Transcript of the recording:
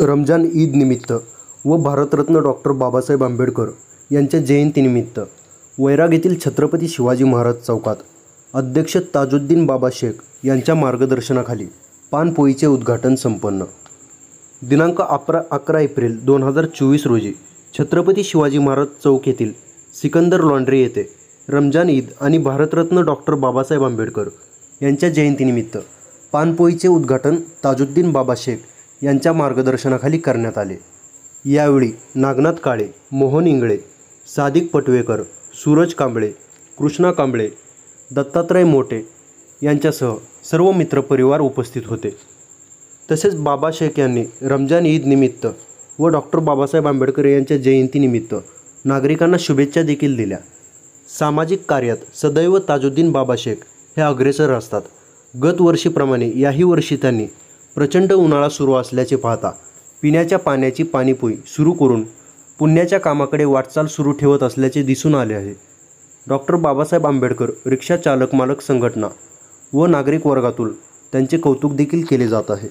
रमजान ईद निमित्त व भारतरत्न डॉक्टर बाबासाहेब आंबेडकर यांच्या जयंतीनिमित्त वैराग येथील छत्रपती शिवाजी महाराज चौकात अध्यक्ष ताजुद्दीन बाबा शेख यांच्या मार्गदर्शनाखाली पानपोईचे उद्घाटन संपन्न। दिनांक 11 एप्रिल 2024 रोजी छत्रपती शिवाजी महाराज चौक येथील सिकंदर लॉन्ड्री येथे रमजान ईद आणि भारतरत्न डॉक्टर बाबासाहेब आंबेडकर यांच्या जयंतीनिमित्त पानपोईचे उद्घाटन ताजुद्दीन बाबा शेख यांच्या मार्गदर्शनाखाली करण्यात आले। यावेळी नागनाथ काळे, मोहन इंगळे, सादिक पटवेकर, सूरज कांबळे, कृष्णा कांबळे, दत्तात्रय मोटे यांच्यासह सर्व मित्रपरिवार उपस्थित होते। तसेच बाबा शेख यांनी रमजान ईद निमित्त व डॉक्टर बाबासाहेब आंबेडकर यांच्या जयंतीनिमित्त नागरिकांना शुभेच्छा देखील दिल्या। सामाजिक कार्यात सदैव ताजुद्दीन बाबा शेख हे अग्रेसर असतात। गत वर्षीप्रमाणे याही वर्षी त्यांनी प्रचंड उन्हाळा सुरू असल्याचे पाहता पिण्याच्या पाण्याची पाणीपोई सुरू करून पुण्याच्या कामाकडे वाटचाल सुरू ठेवत असल्याचे दिसून आले आहे। डॉक्टर बाबासाहेब आंबेडकर रिक्षा चालक मालक संघटना व नागरिक वर्गातून त्यांचे कौतुक देखील केले जात आहे।